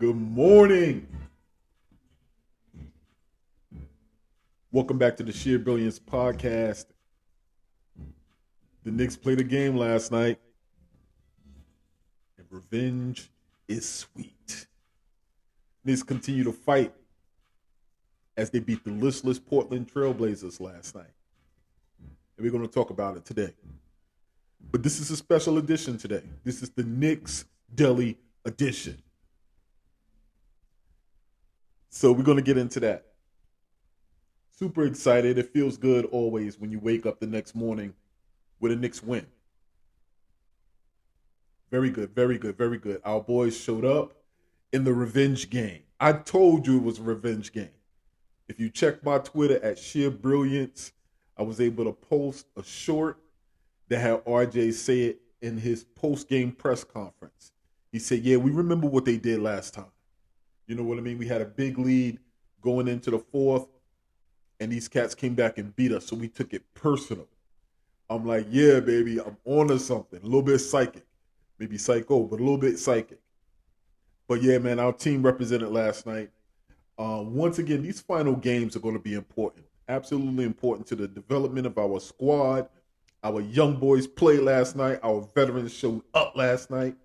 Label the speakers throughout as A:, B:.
A: Good morning. Welcome back to the Sheer Brilliance podcast. The Knicks played a game last night, and revenge is sweet. Knicks continue to fight as they beat the listless Portland Trailblazers last night. And we're going to talk about it today. But this is a special edition today. This is the Knicks Deli Edition. So we're going to get into that. Super excited. It feels good always when you wake up the next morning with a Knicks win. Very good, very good, very good. Our boys showed up in the revenge game. I told you it was a revenge game. If you check my Twitter at Sheer Brilliance, I was able to post a short that had RJ say it in his post-game press conference. He said, yeah, we remember what they did last time. You know what I mean? We had a big lead going into the fourth, and these cats came back and beat us, so we took it personal. I'm like, yeah, baby, I'm on to something. A little bit psychic. Maybe psycho, but a little bit psychic. But yeah, man, our team represented last night. Once again, these final games are going to be important. Absolutely important to the development of our squad. Our young boys played last night. Our veterans showed up last night.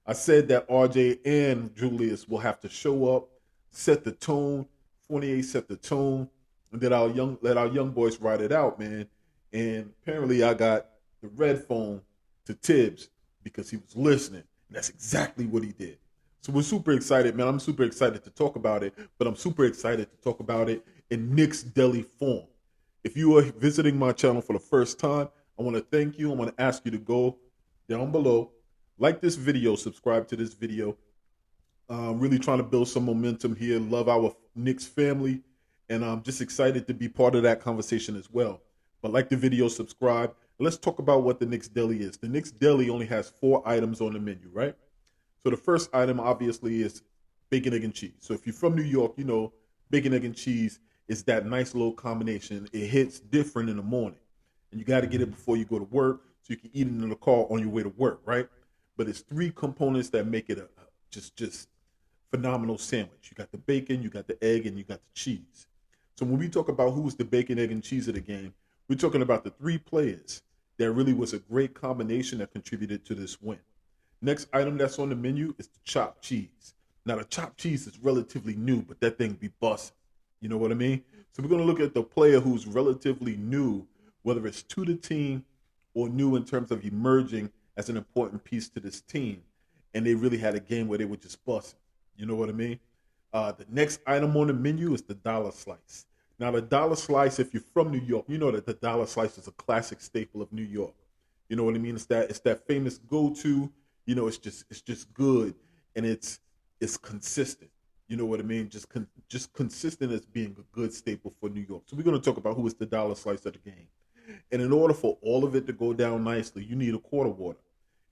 A: I said that RJ and Julius will have to show up, set the tone. 28 set the tone, and then let our young boys ride it out, man. And apparently, I got the red phone to Tibbs because he was listening. And that's exactly what he did. So we're super excited, man. I'm super excited to talk about it, but I'm super excited to talk about it in Knicks Deli form. If you are visiting my channel for the first time, I want to thank you. I want to ask you to go down below, like this video, subscribe to this video. Really trying to build some momentum here. Love our Knicks family, and I'm just excited to be part of that conversation as well. But like the video, subscribe. Let's talk about what the Knicks Deli is. The Knicks Deli only has 4 items on the menu, right? So the first item, obviously, is bacon, egg, and cheese. So if you're from New York, you know bacon, egg, and cheese is that nice little combination. It hits different in the morning, and you got to get it before you go to work so you can eat it in the car on your way to work, right? But it's 3 components that make it a just phenomenal sandwich. You got the bacon, you got the egg, and you got the cheese. So when we talk about who's the bacon, egg, and cheese of the game, we're talking about the 3 players that really was a great combination that contributed to this win. Next item that's on the menu is the chopped cheese. Now the chopped cheese is relatively new, but that thing be busting. You know what I mean? So we're going to look at the player who's relatively new, whether it's to the team or new in terms of emerging as an important piece to this team. And they really had a game where they were just busting. You know what I mean? The next item on the menu is the dollar slice. Now, the dollar slice, if you're from New York, you know that the dollar slice is a classic staple of New York. You know what I mean? It's that famous go-to. You know, it's just good, and it's consistent. You know what I mean? Just consistent as being a good staple for New York. So we're going to talk about who is the dollar slice of the game. And in order for all of it to go down nicely, you need a quarter water.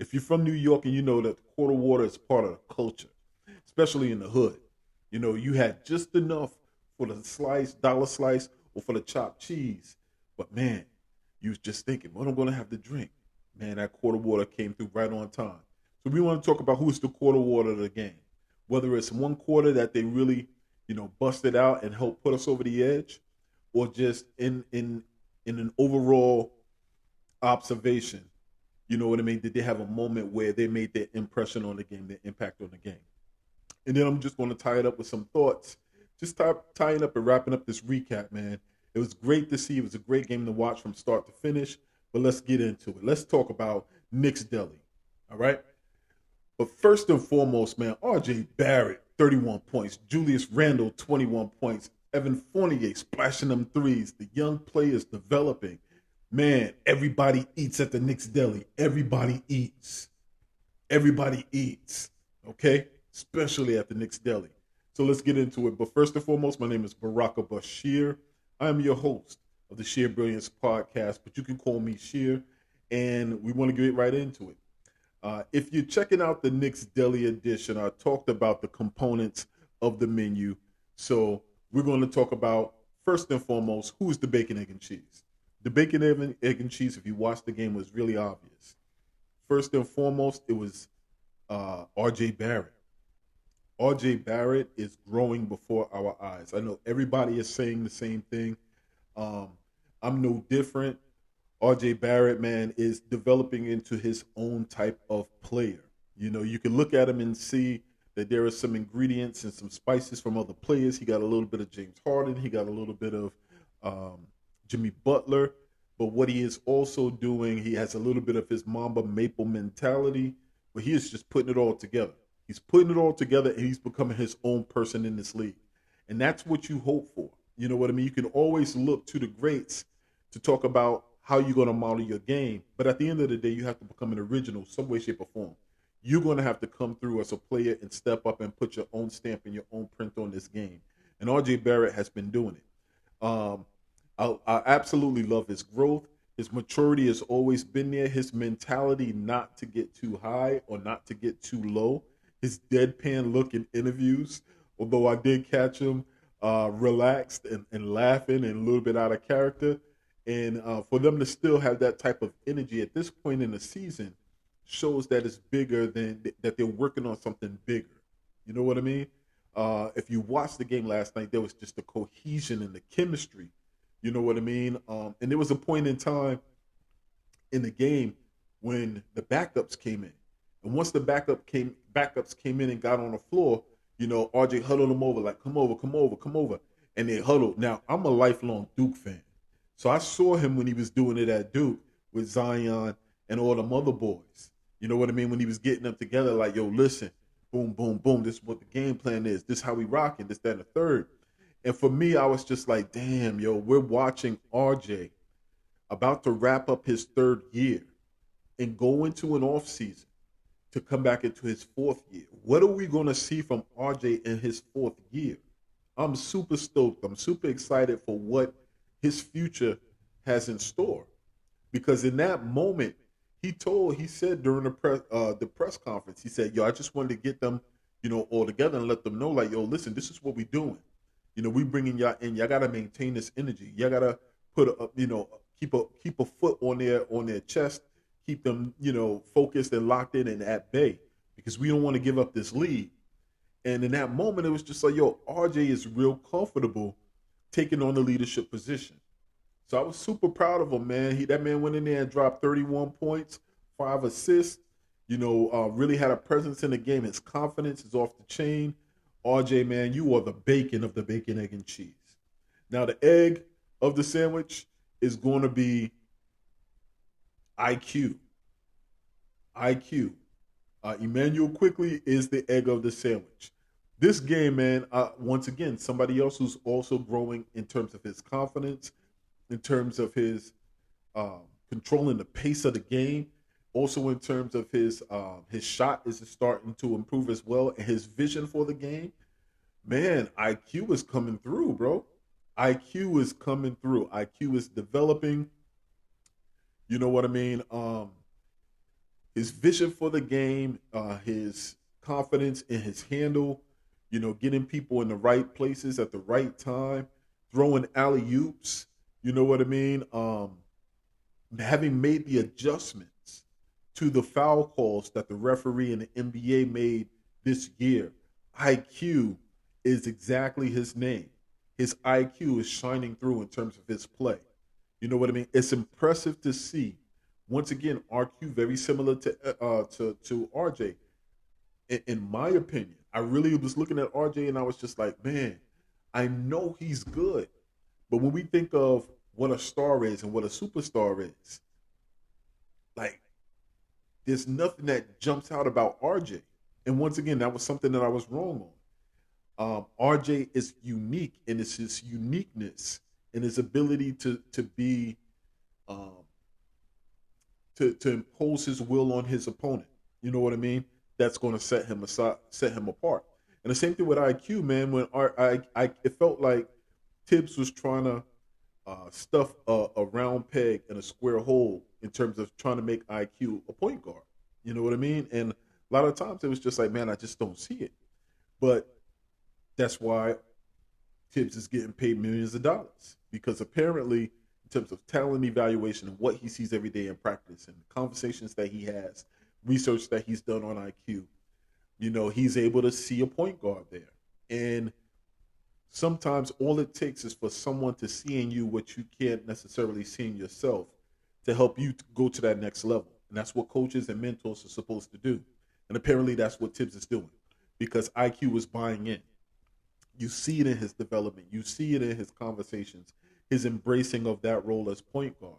A: If you're from New York and you know that the quarter water is part of the culture, especially in the hood. You know, you had just enough for the dollar slice, or for the chopped cheese. But man, you was just thinking, what I'm going to have to drink. Man, that quarter water came through right on time. So we want to talk about who's the quarter water of the game. Whether it's one quarter that they really, busted out and helped put us over the edge, or just in an overall observation. You know what I mean? Did they have a moment where they made their impression on the game, their impact on the game? And then I'm just going to tie it up with some thoughts. Just tying up and wrapping up this recap, man. It was great to see. It was a great game to watch from start to finish. But let's get into it. Let's talk about Knicks Deli. All right? But first and foremost, man, RJ Barrett, 31 points. Julius Randle, 21 points. Evan Fournier splashing them threes. The young players developing. Man, everybody eats at the Knicks Deli. Everybody eats. Everybody eats. Okay? Especially at the Knicks Deli. So let's get into it. But first and foremost, my name is Baraka Bashir. I am your host of the Sheer Brilliance podcast, but you can call me Shir, and we want to get right into it. If you're checking out the Knicks Deli Edition, I talked about the components of the menu. So we're going to talk about, first and foremost, who's the bacon, egg, and cheese. The bacon, egg, and cheese, if you watch the game, was really obvious. First and foremost, it was RJ Barrett. RJ Barrett is growing before our eyes. I know everybody is saying the same thing. Um, I'm no different. RJ Barrett, man, is developing into his own type of player. You know, you can look at him and see that there are some ingredients and some spices from other players. He got a little bit of James Harden. He got a little bit of um, Jimmy Butler. But what he is also doing, he has a little bit of his Mamba Maple mentality, where he is just putting it all together. He's putting it all together and he's becoming his own person in this league. And that's what you hope for. You know what I mean? You can always look to the greats to talk about how you're going to model your game. But at the end of the day, you have to become an original, some way, shape, or form. You're going to have to come through as a player and step up and put your own stamp and your own print on this game. And RJ Barrett has been doing it. I absolutely love his growth. His maturity has always been there. His mentality not to get too high or not to get too low. His deadpan look in interviews, although I did catch him relaxed and laughing and a little bit out of character. And for them to still have that type of energy at this point in the season shows that it's bigger than that they're working on something bigger. You know what I mean? If you watched the game last night, there was just the cohesion and the chemistry. You know what I mean? And there was a point in time in the game when the backups came in, and once the backups came in and got on the floor, you know, RJ huddled them over like, "Come over, come over, come over," and they huddled. Now I'm a lifelong Duke fan, so I saw him when he was doing it at Duke with Zion and all them other boys. You know what I mean? When he was getting them together, like, "Yo, listen, boom, boom, boom. This is what the game plan is. This is how we rocking. This, that, and the third." And for me, I was just like, "Damn, yo, we're watching RJ about to wrap up his third year and go into an off season to come back into his fourth year. What are we going to see from RJ in his fourth year?" I'm super stoked. I'm super excited for what his future has in store. Because in that moment, he said during the press conference, he said, "Yo, I just wanted to get them, you know, all together and let them know, like, yo, listen, this is what we doing. You know, we bringing y'all in. Y'all gotta maintain this energy. Y'all gotta put a, you know, keep a foot on their chest, keep them, you know, focused and locked in and at bay, because we don't want to give up this lead." And in that moment, it was just like, yo, RJ is real comfortable taking on the leadership position. So I was super proud of him, man. That man went in there and dropped 31 points, 5 assists. You know, really had a presence in the game. His confidence is off the chain. RJ, man, you are the bacon of the bacon, egg, and cheese. Now, the egg of the sandwich is going to be IQ. IQ. Emmanuel quickly is the egg of the sandwich. This game, man, once again, somebody else who's also growing in terms of his confidence, in terms of his controlling the pace of the game, also in terms of his shot is starting to improve as well, and his vision for the game. Man, IQ is coming through, bro. IQ is coming through. IQ is developing. You know what I mean? His vision for the game, his confidence in his handle, you know, getting people in the right places at the right time, throwing alley oops. You know what I mean? Having made the adjustments to the foul calls that the referee and the NBA made this year, IQ is exactly his name. His IQ is shining through in terms of his play. You know what I mean? It's impressive to see. Once again, RQ very similar to RJ. In my opinion, I really was looking at RJ and I was just like, man, I know he's good, but when we think of what a star is and what a superstar is, like, there's nothing that jumps out about RJ. And once again, that was something that I was wrong on. RJ is unique, and it's his uniqueness and his ability to be um, to impose his will on his opponent. You know what I mean? That's going to set him apart. And the same thing with IQ, man. When it felt like Tibbs was trying to stuff a round peg in a square hole in terms of trying to make IQ a point guard. You know what I mean? And a lot of times it was just like, man, I just don't see it. But that's why Tibbs is getting paid millions of dollars, because apparently, in terms of talent evaluation and what he sees every day in practice and the conversations that he has, research that he's done on IQ, He's able to see a point guard there. And sometimes all it takes is for someone to see in you what you can't necessarily see in yourself to help you to go to that next level. And that's what coaches and mentors are supposed to do. And apparently that's what Tibbs is doing because IQ is buying in. You see it in his development. You see it in his conversations, his embracing of that role as point guard.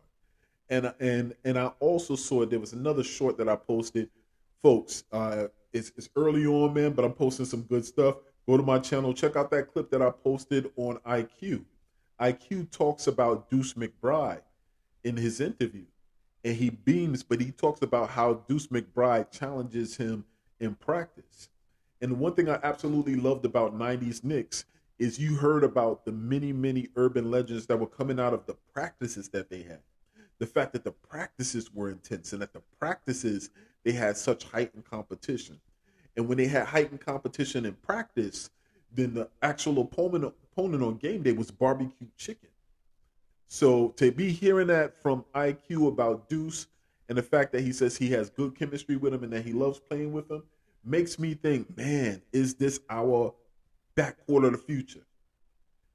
A: And I also saw it. There was another short that I posted, folks. It's early on, man, but I'm posting some good stuff. Go to my channel, check out that clip that I posted on IQ. IQ talks about Deuce McBride in his interview, and he beams, but he talks about how Deuce McBride challenges him in practice. And one thing I absolutely loved about 90s Knicks is you heard about the many, many urban legends that were coming out of the practices that they had. The fact that the practices were intense and that the practices, they had such heightened competition. And when they had heightened competition in practice, then the actual opponent on game day was barbecue chicken. So to be hearing that from IQ about Deuce and the fact that he says he has good chemistry with him and that he loves playing with him makes me think, man, is this our backcourt of the future?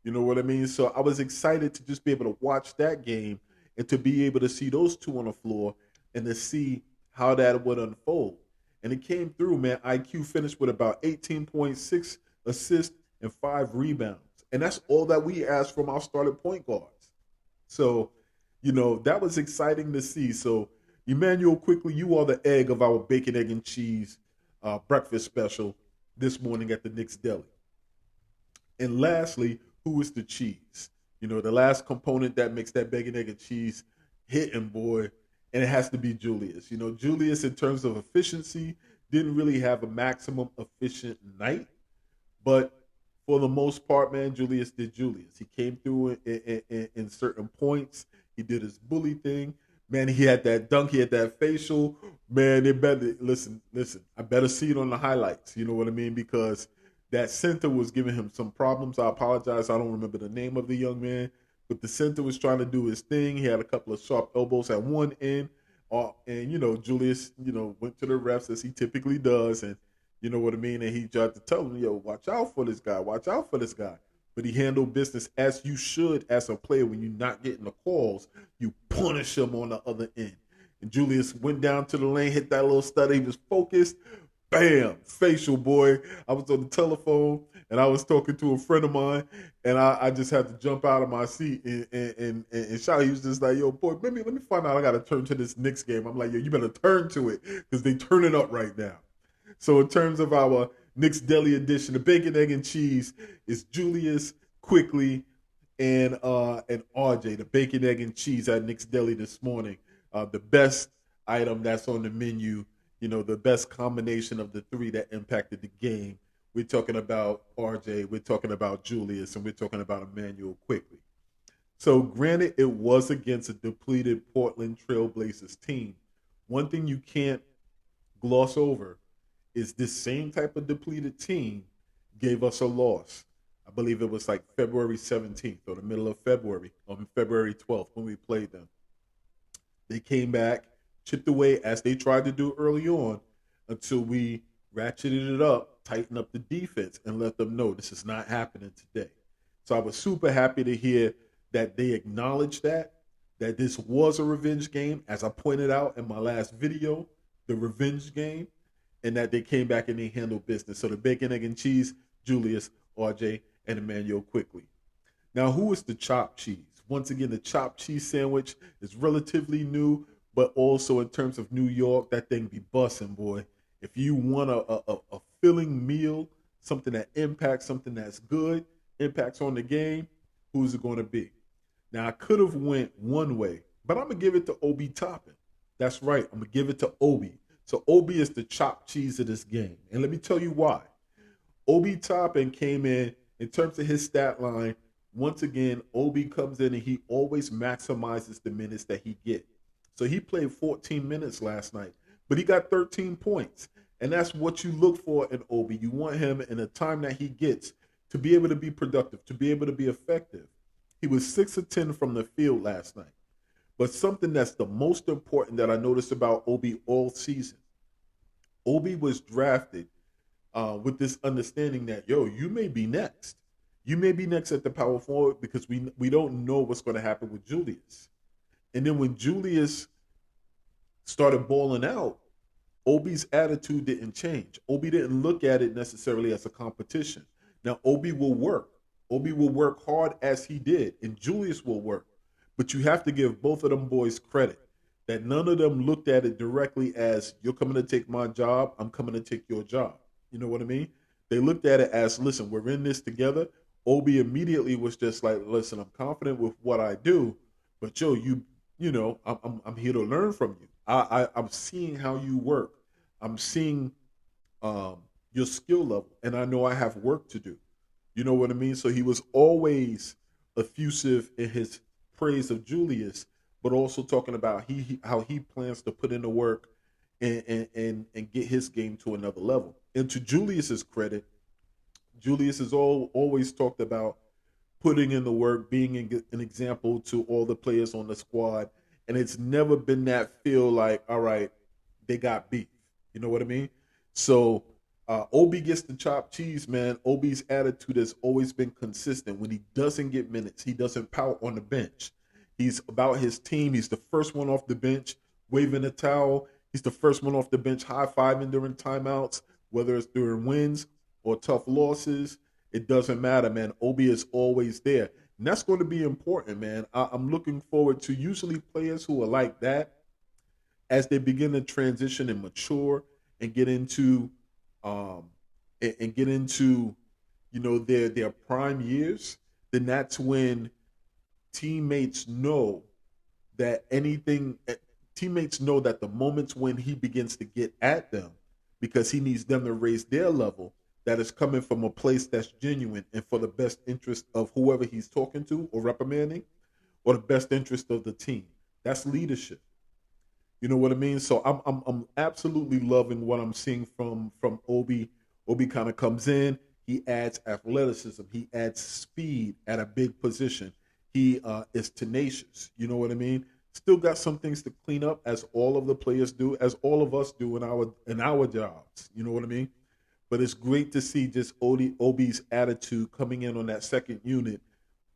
A: You know what I mean? So I was excited to just be able to watch that game and to be able to see those two on the floor and to see how that would unfold. And it came through, man. IQ finished with about 18.6 assists and 5 rebounds. And that's all that we asked from our starting point guards. So, that was exciting to see. So, Emmanuel, quickly, you are the egg of our bacon, egg, and cheese breakfast special this morning at the Knicks Deli. And lastly, who is the cheese? The last component that makes that bacon, egg, and cheese hitting, boy, and it has to be Julius. Julius, in terms of efficiency, didn't really have a maximum efficient night, but for the most part, man, Julius did Julius. He came through in certain points. He did his bully thing. Man, he had that dunk. He had that facial. Man, they better listen. I better see it on the highlights. You know what I mean? Because that center was giving him some problems. I apologize. I don't remember the name of the young man, but the center was trying to do his thing. He had a couple of sharp elbows at one end. And, Julius, went to the refs as he typically does. And you know what I mean? And he tried to tell him, yo, watch out for this guy. Watch out for this guy. But he handled business as you should as a player. When you're not getting the calls, you punish him on the other end. And Julius went down to the lane, hit that little stutter. He was focused. Bam, facial, boy. I was on the telephone and I was talking to a friend of mine, and I just had to jump out of my seat and shout. He was just like, yo, boy, let me find out. I got to turn to this Knicks game. I'm like, yo, you better turn to it because they turn it up right now. So in terms of our Knicks Deli Edition, the bacon, egg, and cheese is Julius, Quickly, and RJ, the bacon, egg, and cheese at Knicks Deli this morning. The best item that's on the menu, the best combination of the three that impacted the game. We're talking about RJ, we're talking about Julius, and we're talking about Emmanuel Quickly. So granted, it was against a depleted Portland Trailblazers team. One thing you can't gloss over is this same type of depleted team gave us a loss. I believe it was like February 17th or the middle of February, on February 12th when we played them. They came back, chipped away as they tried to do early on until we ratcheted it up, tightened up the defense, and let them know this is not happening today. So I was super happy to hear that they acknowledged that this was a revenge game, as I pointed out in my last video, the revenge game, and that they came back and they handled business. So the bacon, egg, and cheese, Julius, RJ, and Emmanuel Quickly. Now, who is the chopped cheese? Once again, the chopped cheese sandwich is relatively new, but also in terms of New York, that thing be bussin', boy. If you want a filling meal, something that impacts, something that's good, impacts on the game, who's it going to be? Now, I could have went one way, but I'm going to give it to Obi Toppin. That's right. I'm going to give it to Obi. So Obi is the chopped cheese of this game. And let me tell you why. Obi Toppin came in terms of his stat line. Once again, Obi comes in and he always maximizes the minutes that he gets. So he played 14 minutes last night, but he got 13 points. And that's what you look for in Obi. You want him in the time that he gets to be able to be productive, to be able to be effective. He was 6 of 10 from the field last night. But something that's the most important that I noticed about Obi all season, Obi was drafted with this understanding that, yo, you may be next. You may be next at the power forward because we don't know what's going to happen with Julius. And then when Julius started balling out, Obi's attitude didn't change. Obi didn't look at it necessarily as a competition. Now, Obi will work. Obi will work hard as he did, and Julius will work. But you have to give both of them boys credit that none of them looked at it directly as, you're coming to take my job, I'm coming to take your job. You know what I mean? They looked at it as, listen, we're in this together. Obi immediately was just like, listen, I'm confident with what I do, but yo, I'm here to learn from you. I'm seeing how you work. I'm seeing um, your skill level, and I know I have work to do. You know what I mean? So he was always effusive in his praise of Julius, but also talking about how he plans to put in the work and get his game to another level. And to Julius's credit, Julius has always talked about putting in the work, being an example to all the players on the squad, and it's never been that feel like, all right, they got beef. You know what I mean? So Obi gets the chopped cheese, man. Obi's attitude has always been consistent. When he doesn't get minutes, he doesn't pout on the bench. He's about his team. He's the first one off the bench, waving a towel. He's the first one off the bench, high-fiving during timeouts, whether it's during wins or tough losses. It doesn't matter, man. Obi is always there. And that's going to be important, man. I'm looking forward to usually players who are like that as they begin to transition and mature and get into um and get into their prime years, then that's when teammates know that teammates know that the moments when he begins to get at them because he needs them to raise their level, that is coming from a place that's genuine and for the best interest of whoever he's talking to or reprimanding, or the best interest of the team. That's leadership. You know what I mean? So I'm absolutely loving what I'm seeing from Obi. Obi kind of comes in, he adds athleticism, he adds speed at a big position. He is tenacious. You know what I mean? Still got some things to clean up, as all of the players do, as all of us do in our jobs. You know what I mean? But it's great to see just Obi's attitude coming in on that second unit.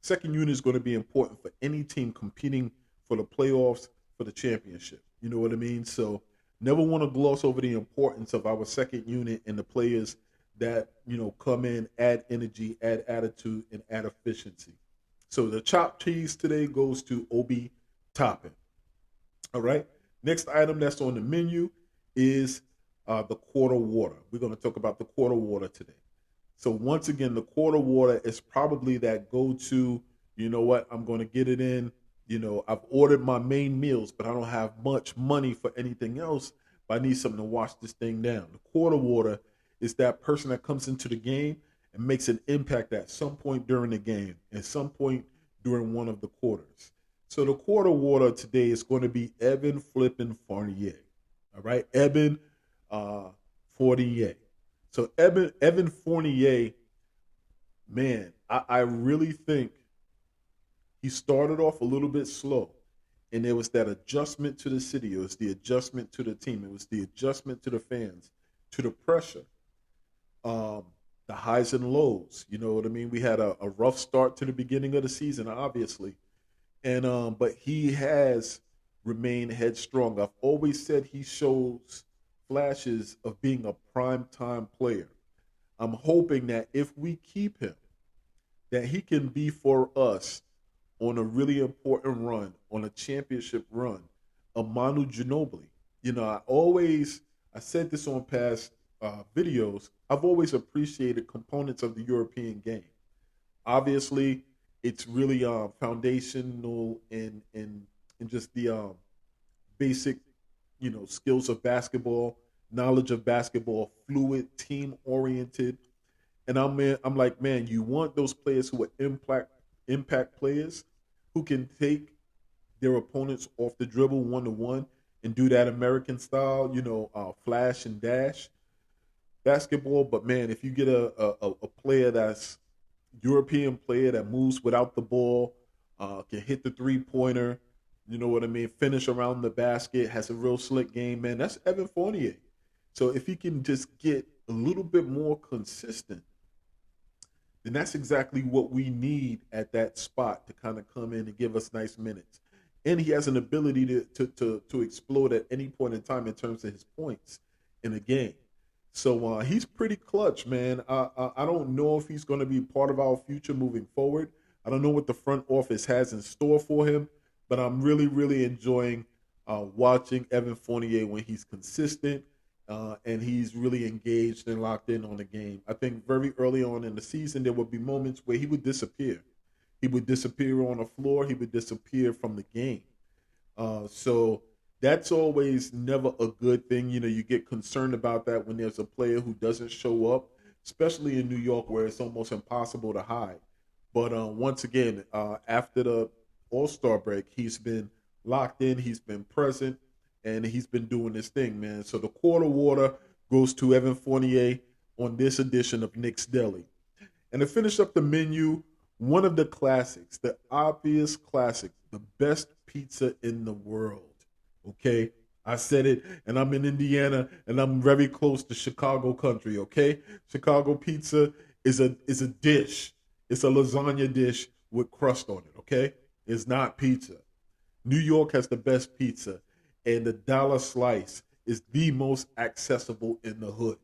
A: Second unit is going to be important for any team competing for the playoffs, for the championship. You know what I mean? So never want to gloss over the importance of our second unit and the players that, come in, add energy, add attitude, and add efficiency. So the chopped cheese today goes to Obi Toppin. All right. Next item that's on the menu is the quarter water. We're going to talk about the quarter water today. So once again, the quarter water is probably that go-to, you know what, I'm going to get it in. I've ordered my main meals, but I don't have much money for anything else, but I need something to wash this thing down. The quarter water is that person that comes into the game and makes an impact at some point during the game, at some point during one of the quarters. So the quarter water today is going to be Evan Flippin Fournier. All right, Evan Fournier. So Evan Fournier, man, I really think he started off a little bit slow. And there was that adjustment to the city. It was the adjustment to the team. It was the adjustment to the fans, to the pressure, the highs and lows. You know what I mean? We had a rough start to the beginning of the season, obviously. And but he has remained headstrong. I've always said he shows flashes of being a prime time player. I'm hoping that if we keep him, that he can be for us on a really important run, on a championship run, a Manu Ginobili. I said this on past videos, I've always appreciated components of the European game. Obviously, it's really foundational in just the basic, skills of basketball, knowledge of basketball, fluid, team oriented. And I'm like, man, you want those players who are impact players who can take their opponents off the dribble 1-to-1 and do that American style, flash and dash basketball. But man, if you get a player that's European player that moves without the ball, can hit the 3-pointer, you know what I mean, finish around the basket, has a real slick game, man, that's Evan Fournier. So if he can just get a little bit more consistent, then that's exactly what we need at that spot to kind of come in and give us nice minutes. And he has an ability to explode at any point in time in terms of his points in a game. So he's pretty clutch, man. I don't know if he's going to be part of our future moving forward. I don't know what the front office has in store for him, but I'm really, really enjoying watching Evan Fournier when he's consistent and he's really engaged and locked in on the game. I think very early on in the season, there would be moments where he would disappear. He would disappear on the floor. He would disappear from the game. So that's always never a good thing. You know, you get concerned about that when there's a player who doesn't show up, especially in New York where it's almost impossible to hide. But once again, after the All-Star break, he's been locked in, he's been present, and he's been doing this thing, man. So the quarter water goes to Evan Fournier on this edition of Knicks Deli. And to finish up the menu, one of the classics, the obvious classic, the best pizza in the world. Okay? I said it, and I'm in Indiana, and I'm very close to Chicago country, okay? Chicago pizza is a dish. It's a lasagna dish with crust on it, okay? It's not pizza. New York has the best pizza, and the dollar slice is the most accessible in the hood.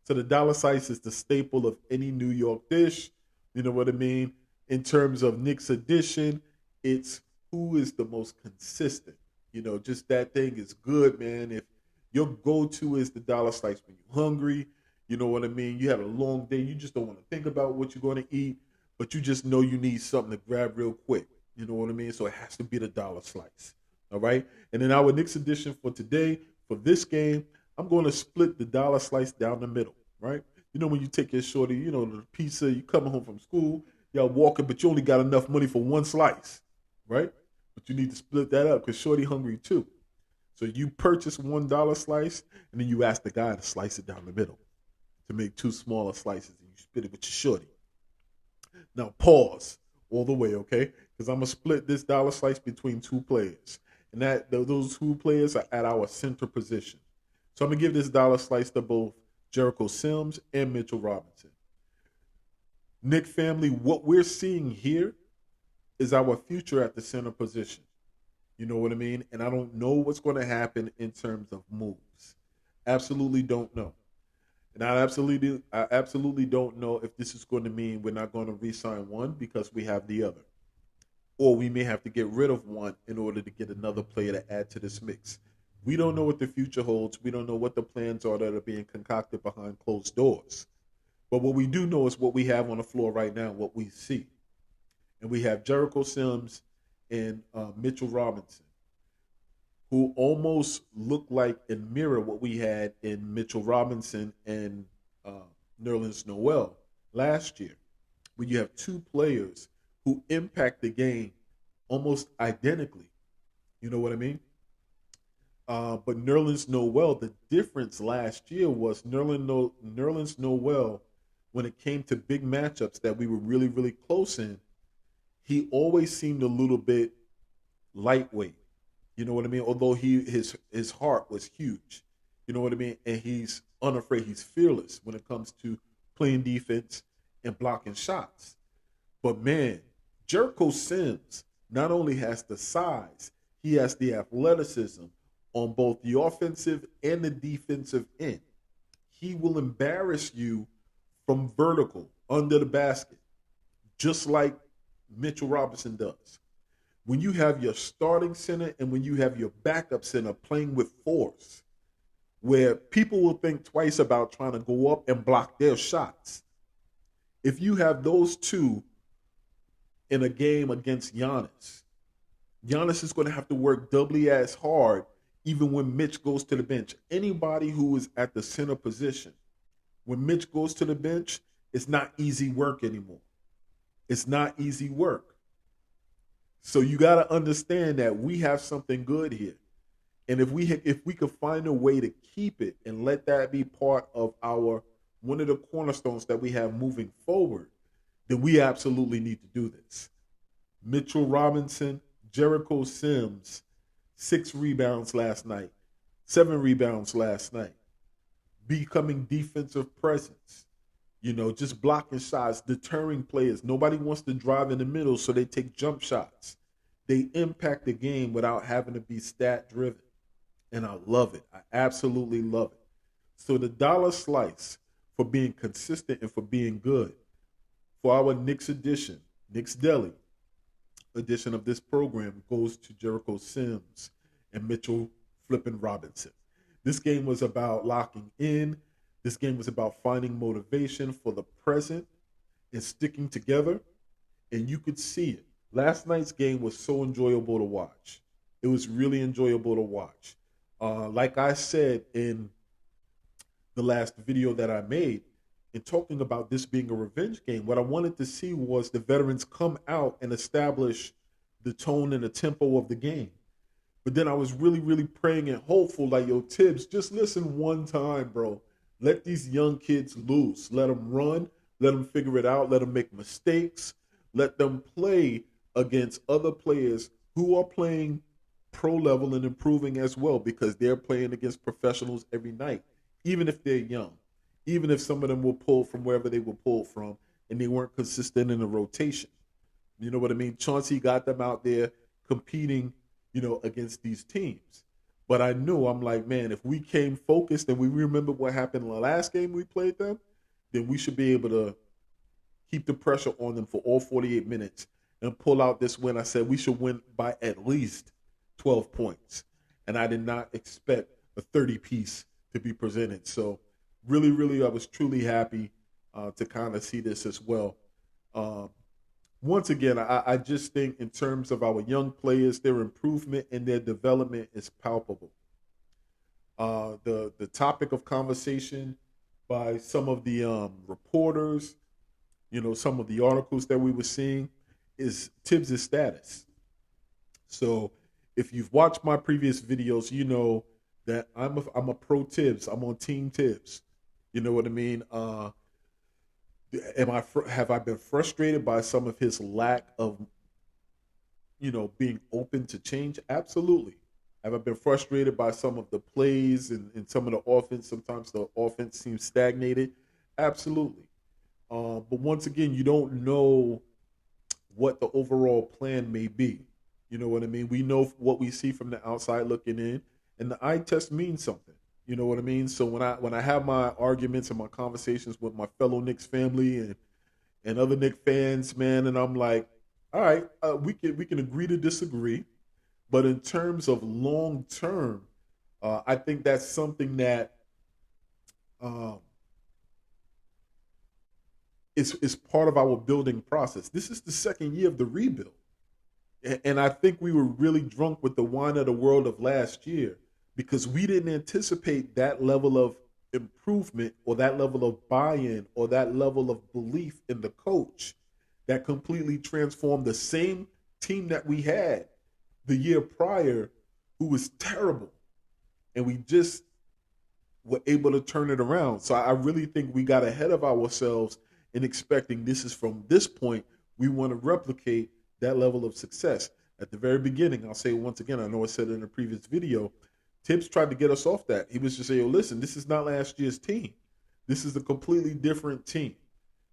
A: So the dollar slice is the staple of any New York dish. You know what I mean? In terms of Knicks edition, it's who is the most consistent. You know, just that thing is good, man. If your go-to is the dollar slice when you're hungry, you know what I mean? You had a long day. You just don't want to think about what you're going to eat, but you just know you need something to grab real quick. You know what I mean? So it has to be the dollar slice. All right? And in our Knicks edition for today, for this game, I'm going to split the dollar slice down the middle, right? You know, when you take your shorty, you know, the pizza, you coming home from school, y'all walking, but you only got enough money for one slice, right? But you need to split that up because shorty hungry too. So you purchase $1 slice, and then you ask the guy to slice it down the middle to make two smaller slices, and you split it with your shorty. Now pause all the way, okay? Because I'm gonna split this dollar slice between two players, and that those two players are at our center position. So I'm gonna give this dollar slice to both Jericho Sims and Mitchell Robinson. Nick family, what we're seeing here is our future at the center position. You know what I mean? And I don't know what's going to happen in terms of moves. Absolutely don't know. And I absolutely don't know if this is going to mean we're not going to re-sign one because we have the other. Or we may have to get rid of one in order to get another player to add to this mix. We don't know what the future holds. We don't know what the plans are that are being concocted behind closed doors. But what we do know is what we have on the floor right now, what we see. And we have Jericho Sims and Mitchell Robinson, who almost look like and mirror what we had in Mitchell Robinson and Nerlens Noel last year, where you have two players who impact the game almost identically. You know what I mean? But Nerlens Noel, the difference last year was Nerlens Noel, when it came to big matchups that we were really, really close in, he always seemed a little bit lightweight. You know what I mean? Although his heart was huge. You know what I mean? And he's unafraid. He's fearless when it comes to playing defense and blocking shots. But man, Jericho Sims not only has the size, he has the athleticism on both the offensive and the defensive end. He will embarrass you from vertical under the basket, just like Mitchell Robinson does. When you have your starting center and when you have your backup center playing with force, where people will think twice about trying to go up and block their shots. If you have those two in a game against Giannis, Giannis is going to have to work doubly as hard even when Mitch goes to the bench. Anybody who is at the center position, when Mitch goes to the bench, it's not easy work anymore. It's not easy work. So you got to understand that we have something good here. And if we could find a way to keep it and let that be part of our one of the cornerstones that we have moving forward, then we absolutely need to do this. Mitchell Robinson, Jericho Sims, 6 rebounds last night, 7 rebounds last night. becoming defensive presence, just blocking shots, deterring players. Nobody wants to drive in the middle, so they take jump shots. They impact the game without having to be stat driven. And I love it. I absolutely love it. So the dollar slice for being consistent and for being good for our Knicks Deli edition of this program goes to Jericho Sims and Mitchell Flippin' Robinson. This game was about locking in. This game was about finding motivation for the present and sticking together. And you could see it. Last night's game was so enjoyable to watch. It was really enjoyable to watch. Like I said in the last video that I made, in talking about this being a revenge game, what I wanted to see was the veterans come out and establish the tone and the tempo of the game. But then I was really, really praying and hopeful, like, yo, Tibbs, just listen one time, bro. Let these young kids loose. Let them run. Let them figure it out. Let them make mistakes. Let them play against other players who are playing pro level and improving as well, because they're playing against professionals every night, even if they're young, even if some of them were pulled from wherever they were pulled from and they weren't consistent in the rotation. You know what I mean? Chauncey got them out there competing, against these teams. But I'm like, man, if we came focused and we remember what happened in the last game we played them, then we should be able to keep the pressure on them for all 48 minutes and pull out this win. I said we should win by at least 12 points. And I did not expect a 30-piece to be presented. So really, really, I was truly happy to kind of see this as well. Once again, I just think in terms of our young players, their improvement and their development is palpable. The topic of conversation by some of the reporters, some of the articles that we were seeing, is Tibbs' status. So if you've watched my previous videos, you know that I'm a pro Tibbs. I'm on Team Tibbs. You know what I mean? Have I been frustrated by some of his lack of, being open to change? Absolutely. Have I been frustrated by some of the plays and some of the offense? Sometimes the offense seems stagnated. Absolutely. But once again, you don't know what the overall plan may be. You know what I mean? We know what we see from the outside looking in, and the eye test means something. You know what I mean? So when I have my arguments and my conversations with my fellow Knicks family and other Knicks fans, man, and I'm like, all right, we can agree to disagree, but in terms of long term, I think that's something that is part of our building process. This is the second year of the rebuild, and I think we were really drunk with the wine of the world of last year, because we didn't anticipate that level of improvement or that level of buy-in or that level of belief in the coach that completely transformed the same team that we had the year prior, who was terrible. And we just were able to turn it around. So I really think we got ahead of ourselves in expecting this is from this point, we want to replicate that level of success. At the very beginning, I'll say it once again, I know I said it in a previous video, Tibbs tried to get us off that. He was just saying, listen, this is not last year's team. This is a completely different team.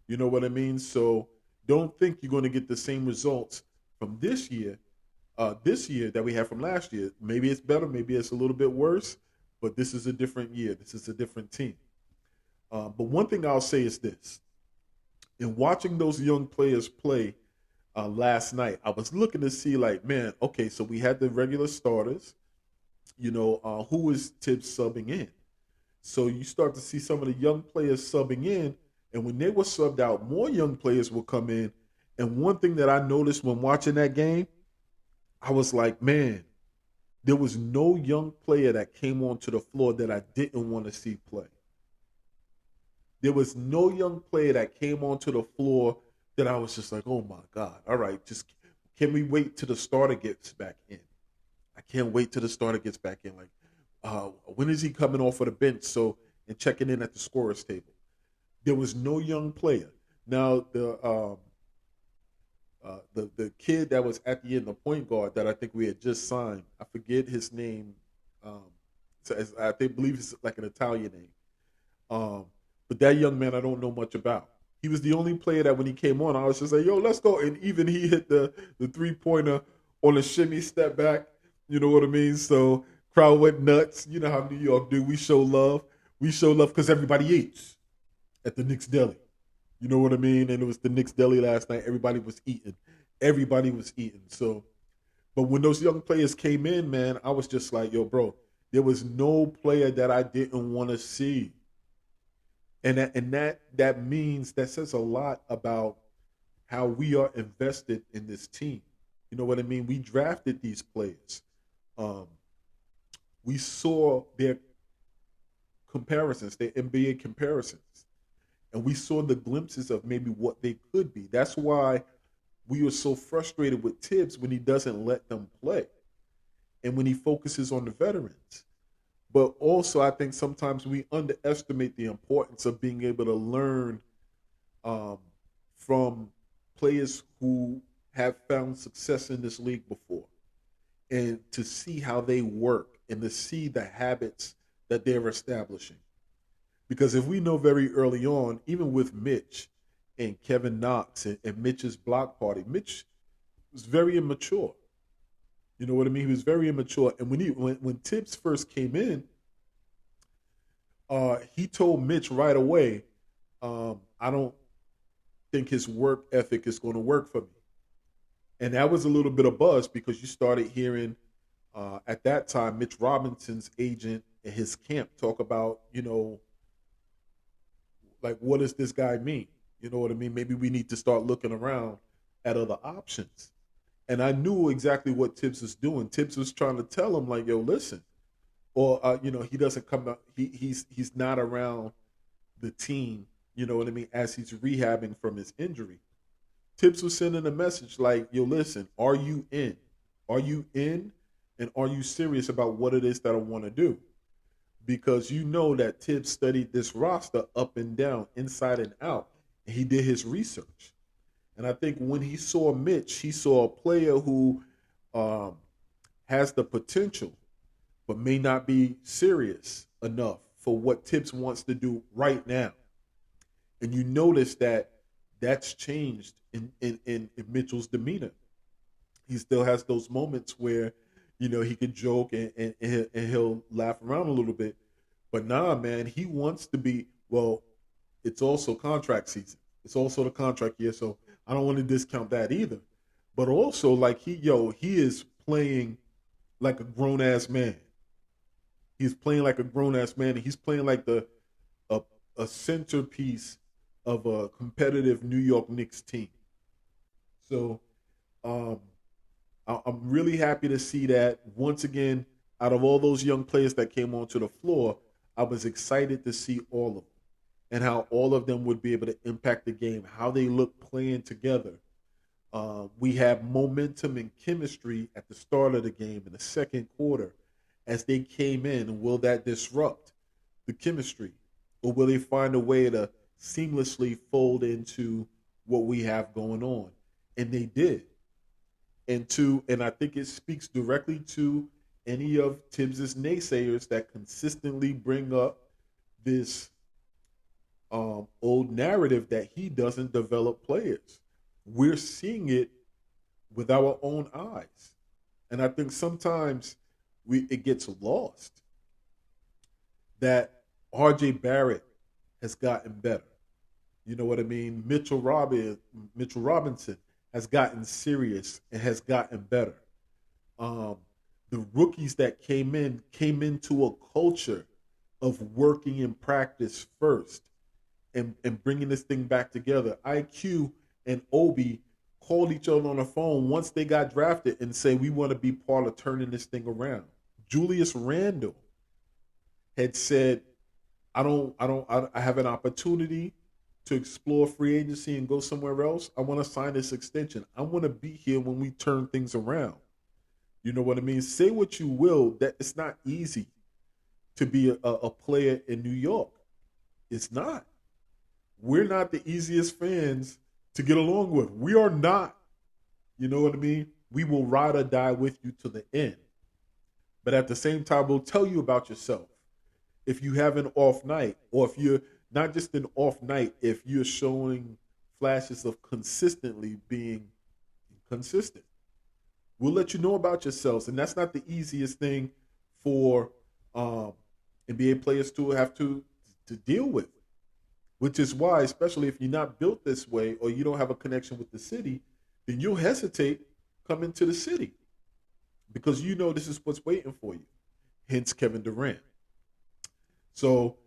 A: You know what I mean? So don't think you're going to get the same results from this year that we had from last year. Maybe it's better, maybe it's a little bit worse, but this is a different year. This is a different team. But one thing I'll say is this. In watching those young players play last night, I was looking to see like, man, okay, so we had the regular starters. Who is Tibbs subbing in? So you start to see some of the young players subbing in, and when they were subbed out, more young players will come in. And one thing that I noticed when watching that game, I was like, man, there was no young player that came onto the floor that I didn't want to see play. There was no young player that came onto the floor that I was just like, oh my God, all right, just can we wait till the starter gets back in? I can't wait till the starter gets back in. Like, when is he coming off of the bench? And checking in at the scorer's table. There was no young player. Now the kid that was at the end, the point guard that I think we had just signed, I forget his name. I believe it's like an Italian name. Um, but that young man, I don't know much about. He was the only player that when he came on, I was just like, yo, let's go. And even he hit the 3-pointer on a shimmy step back. You know what I mean? So crowd went nuts. You know how New York do. We show love. We show love because everybody eats at the Knicks Deli. You know what I mean? And it was the Knicks Deli last night. Everybody was eating. Everybody was eating. So, but when those young players came in, man, I was just like, yo, bro, there was no player that I didn't want to see. And that means that says a lot about how we are invested in this team. You know what I mean? We drafted these players. Um, we saw their comparisons, their NBA comparisons, and we saw the glimpses of maybe what they could be. That's why we were so frustrated with Tibbs when he doesn't let them play and when he focuses on the veterans. But also, I think sometimes we underestimate the importance of being able to learn um, from players who have found success in this league before and to see how they work and to see the habits that they're establishing. Because if we know very early on, even with Mitch and Kevin Knox and Mitch's block party, Mitch was very immature. You know what I mean? He was very immature. And when Tibbs first came in, he told Mitch right away, I don't think his work ethic is going to work for me. And that was a little bit of buzz because you started hearing at that time Mitch Robinson's agent and his camp talk about, like what does this guy mean? You know what I mean? Maybe we need to start looking around at other options. And I knew exactly what Tibbs was doing. Tibbs was trying to tell him, like, yo, listen, or he doesn't come out. He's not around the team. You know what I mean? As he's rehabbing from his injury, Tibbs was sending a message like, yo, listen, are you in? Are you in? And are you serious about what it is that I want to do? Because you know that Tibbs studied this roster up and down, inside and out, and he did his research. And I think when he saw Mitch, he saw a player who um, has the potential, but may not be serious enough for what Tibbs wants to do right now. And you notice that that's changed in Mitchell's demeanor. He still has those moments where, he can joke and he'll laugh around a little bit. But nah, man, he wants to be, well, it's also contract season. It's also the contract year. So I don't want to discount that either. But also, like, he is playing like a grown ass man. He's playing like a grown ass man. And he's playing like a, a centerpiece of a competitive New York Knicks team. So um, I'm really happy to see that. Once again, out of all those young players that came onto the floor, I was excited to see all of them and how all of them would be able to impact the game, how they look playing together. We have momentum and chemistry at the start of the game in the second quarter as they came in. And will that disrupt the chemistry? Or will they find a way to seamlessly fold into what we have going on? And they did. And I think it speaks directly to any of Tibbs's naysayers that consistently bring up this old narrative that he doesn't develop players. We're seeing it with our own eyes, and I think sometimes it gets lost that R.J. Barrett has gotten better. You know what I mean? Mitchell Robinson has gotten serious and has gotten better. Um, the rookies that came into a culture of working in practice first and bringing this thing back together. IQ and Obi called each other on the phone once they got drafted and say, we want to be part of turning this thing around. Julius Randle had said, I have an opportunity to explore free agency and go somewhere else. I want to sign this extension. I want to be here when we turn things around. You know what I mean? Say what you will, that it's not easy to be a player in New York. It's not. We're not the easiest fans to get along with. We are not. You know what I mean? We will ride or die with you to the end. But at the same time, we'll tell you about yourself. if you have an off night, or if you're not just an off night, if you're showing flashes of consistently being consistent. We'll let you know about yourselves, and that's not the easiest thing for um, NBA players to have to deal with. Which is why, especially if you're not built this way or you don't have a connection with the city, then you'll hesitate coming to the city because you know this is what's waiting for you. Hence Kevin Durant. So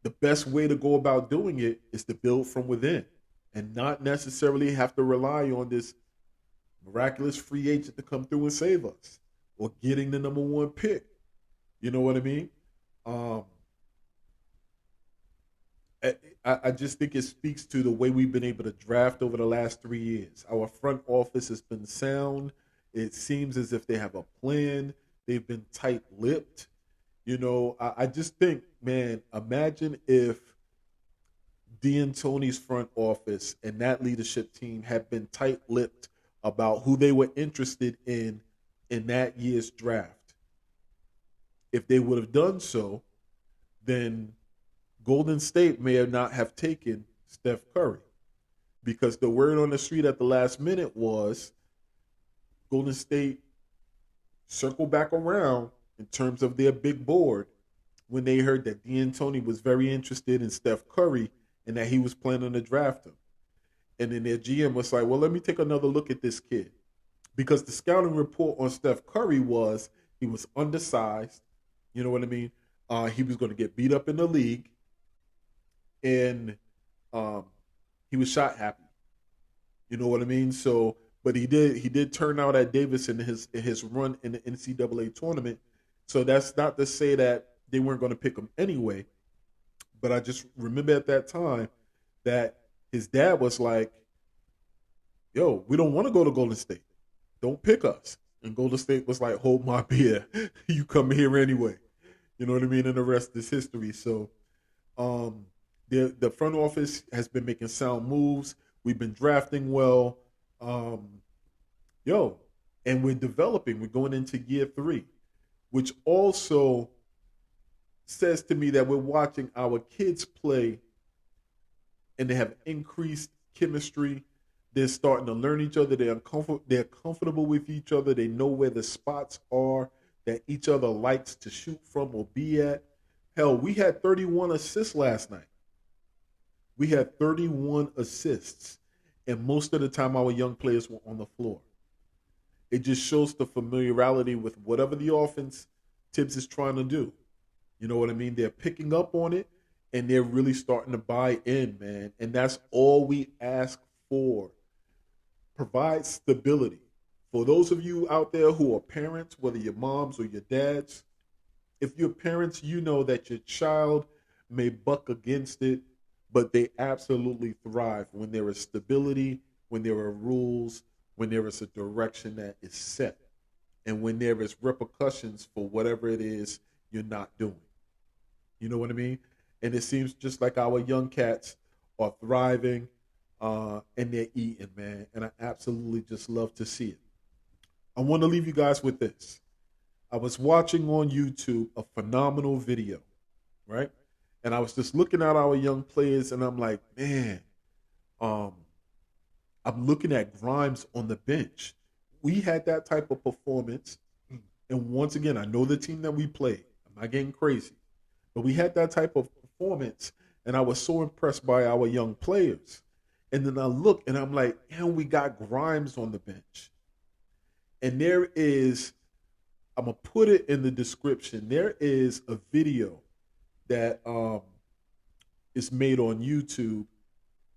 A: the best way to go about doing it is to build from within and not necessarily have to rely on this miraculous free agent to come through and save us or getting the number one pick. You know what I mean? Um, I just think it speaks to the way we've been able to draft over the last 3 years. Our front office has been sound. It seems as if they have a plan. They've been tight lipped. I just think, man, imagine if D'Antoni's front office and that leadership team had been tight lipped about who they were interested in that year's draft. If they would have done so, then Golden State may have not have taken Steph Curry because the word on the street at the last minute was Golden State circled back around in terms of their big board when they heard that D'Antoni was very interested in Steph Curry and that he was planning to draft him. And then their GM was like, well, let me take another look at this kid. Because the scouting report on Steph Curry was he was undersized. You know what I mean? He was going to get beat up in the league. And he was shot happy. You know what I mean? So, but he did turn out at Davis in his run in the NCAA tournament. So that's not to say that they weren't going to pick him anyway. But I just remember at that time that his dad was like, yo, we don't want to go to Golden State. Don't pick us. And Golden State was like, hold my beer. You come here anyway. You know what I mean? And the rest is history. So the front office has been making sound moves. We've been drafting well. And we're developing. We're going into year 3, which also says to me that we're watching our kids play and they have increased chemistry. They're starting to learn each other. They're comfortable with each other. They know where the spots are that each other likes to shoot from or be at. Hell, we had 31 assists last night. We had 31 assists. And most of the time our young players were on the floor. It just shows the familiarity with whatever the offense Tibbs is trying to do. You know what I mean? They're picking up on it, and they're really starting to buy in, man. And that's all we ask for. Provide stability. For those of you out there who are parents, whether your moms or your dads, if you're parents, you know that your child may buck against it, but they absolutely thrive when there is stability, when there are rules, when there is a direction that is set, and when there is repercussions for whatever it is you're not doing. You know what I mean? And it seems just like our young cats are thriving and they're eating, man. And I absolutely just love to see it. I want to leave you guys with this. I was watching on YouTube a phenomenal video, right? And I was just looking at our young players and I'm like, man, I'm looking at Grimes on the bench. We had that type of performance. And once again, I know the team that we played. I'm not getting crazy. But we had that type of performance, and I was so impressed by our young players. And then I look, and I'm like, and we got Grimes on the bench. And there is, I'm going to put it in the description, there is a video that is made on YouTube,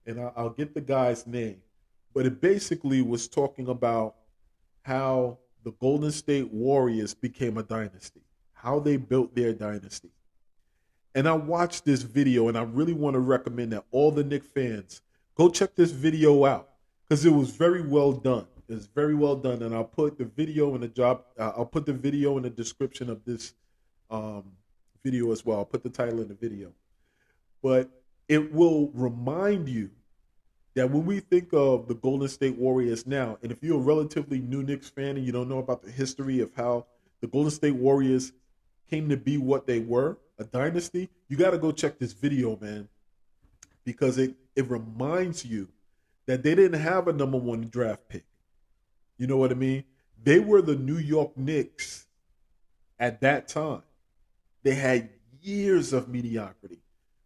A: and I'll get the guy's name. But it basically was talking about how the Golden State Warriors became a dynasty, how they built their dynasty. And I watched this video, and I really want to recommend that all the Knicks fans go check this video out because it was very well done. It was very well done, and I'll put the video in the description of this video as well. I'll put the title in the video, but it will remind you that when we think of the Golden State Warriors now, and if you're a relatively new Knicks fan and you don't know about the history of how the Golden State Warriors came to be what they were, a dynasty, you got to go check this video, man, because it reminds you that they didn't have a number one draft pick. You know what I mean? They were the New York Knicks at that time. They had years of mediocrity,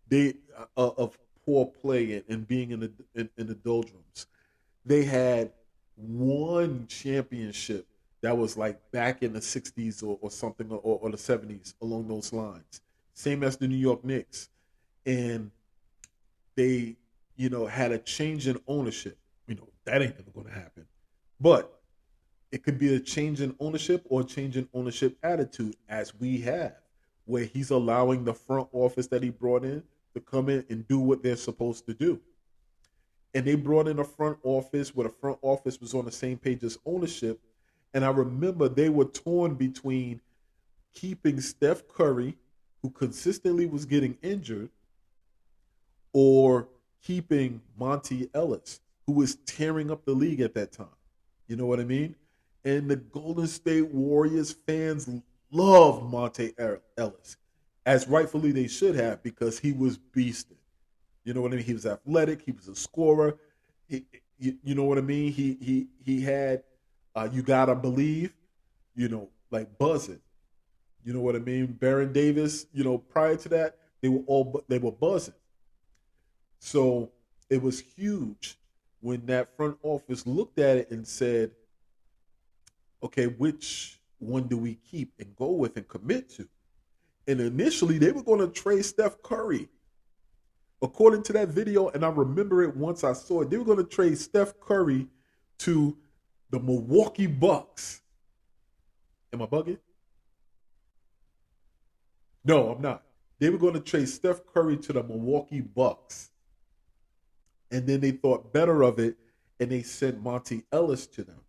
A: they of poor play and being in the doldrums. They had one championship that was like back in the 60s or something, or the 70s, along those lines. Same as the New York Knicks. And they, had a change in ownership. That ain't never going to happen. But it could be a change in ownership or a change in ownership attitude, as we have, where he's allowing the front office that he brought in to come in and do what they're supposed to do. And they brought in a front office where the front office was on the same page as ownership. And I remember they were torn between keeping Steph Curry, who consistently was getting injured, or keeping Monty Ellis, who was tearing up the league at that time. You know what I mean? And the Golden State Warriors fans loved Monty Ellis, as rightfully they should have, because he was beasted. You know what I mean? He was athletic. He was a scorer. You know what I mean? He had you gotta believe, like buzzing. You know what I mean? Baron Davis. Prior to that, they were buzzing. So it was huge when that front office looked at it and said, "Okay, which one do we keep and go with and commit to?" And initially, they were going to trade Steph Curry. According to that video, and I remember it once I saw it, they were going to trade Steph Curry to the Milwaukee Bucks. Am I bugging? No, I'm not. They were going to trade Steph Curry to the Milwaukee Bucks. And then they thought better of it, and they sent Monty Ellis to them.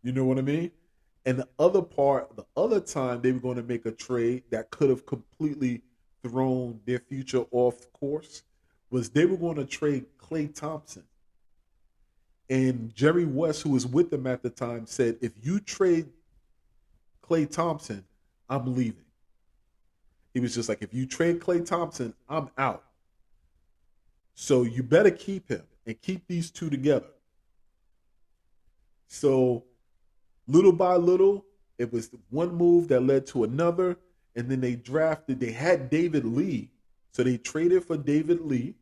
A: You know what I mean? And the other time they were going to make a trade that could have completely thrown their future off course, was they were going to trade Klay Thompson. And Jerry West, who was with them at the time, said, "If you trade Klay Thompson, I'm leaving." He was just like, "If you trade Klay Thompson, I'm out. So you better keep him and keep these two together." So little by little, it was one move that led to another. And then they had David Lee. So they traded for David Lee,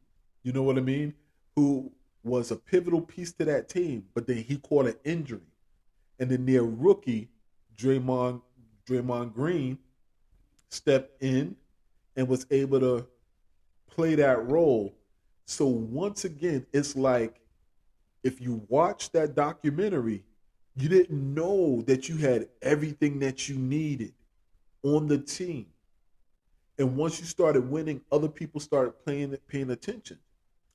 A: you know what I mean, who was a pivotal piece to that team, but then he caught an injury. And then their rookie, Draymond Green, stepped in and was able to play that role. So once again, it's like, if you watch that documentary, you didn't know that you had everything that you needed on the team. And once you started winning, other people started paying attention.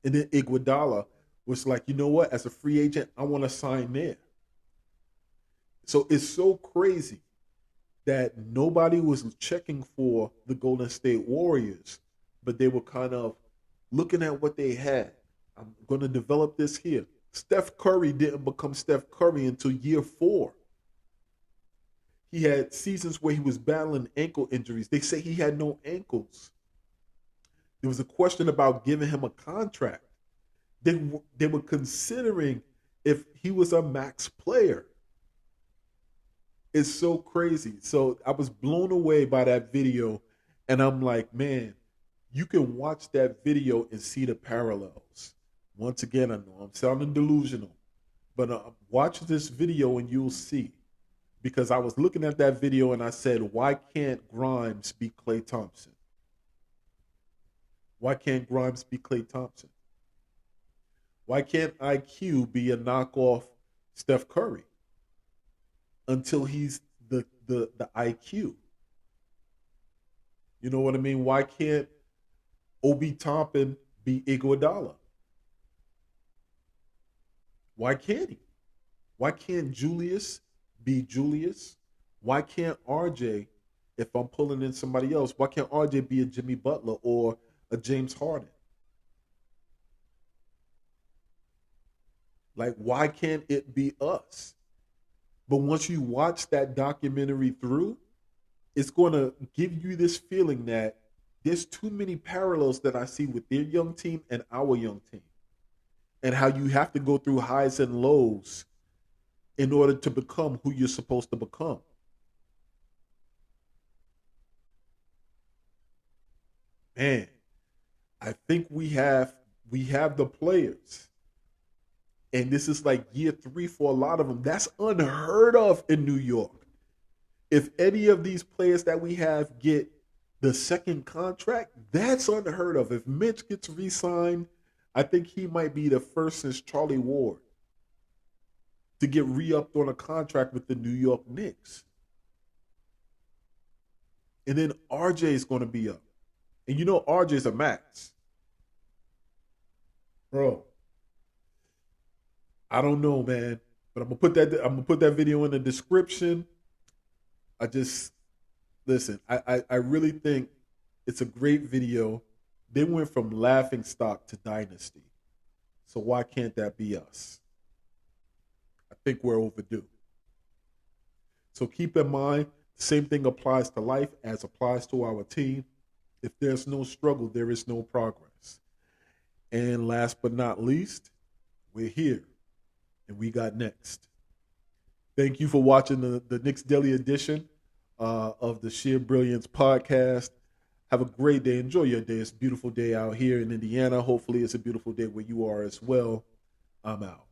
A: And then Iguodala was like, "You know what? As a free agent, I want to sign there." So it's so crazy that nobody was checking for the Golden State Warriors, but they were kind of looking at what they had. I'm going to develop this here. Steph Curry didn't become Steph Curry until year 4. He had seasons where he was battling ankle injuries. They say he had no ankles. There was a question about giving him a contract. They were considering if he was a max player. It's so crazy. So I was blown away by that video, and I'm like, man, you can watch that video and see the parallels. Once again, I know I'm sounding delusional, but watch this video and you'll see. Because I was looking at that video and I said, why can't Grimes be Klay Thompson? Why can't Grimes be Klay Thompson? Why can't IQ be a knockoff Steph Curry until he's the IQ? You know what I mean? Why can't Obi Toppin be Iguodala? Why can't he? Why can't Julius be Julius? Why can't RJ, if I'm pulling in somebody else, why can't RJ be a Jimmy Butler or a James Harden? Like, why can't it be us? But once you watch that documentary through, it's going to give you this feeling that there's too many parallels that I see with their young team and our young team, and how you have to go through highs and lows in order to become who you're supposed to become. Man, I think we have the players, and this is like year three for a lot of them. That's unheard of in New York. If any of these players that we have get the second contract, that's unheard of. If Mitch gets re-signed, I think he might be the first since Charlie Ward to get re-upped on a contract with the New York Knicks. And then RJ is going to be up. And you know RJ's a max. Bro, I don't know, man. But I'm gonna put that video in the description. I just listen, I really think it's a great video. They went from laughing stock to dynasty. So why can't that be us? I think we're overdue. So keep in mind, the same thing applies to life as applies to our team. If there's no struggle, there is no progress. And last but not least, we're here and we got next. Thank you for watching the Knicks Deli edition of the Sheer Brilliance podcast. Have a great day. Enjoy your day. It's a beautiful day out here in Indiana. Hopefully, it's a beautiful day where you are as well. I'm out.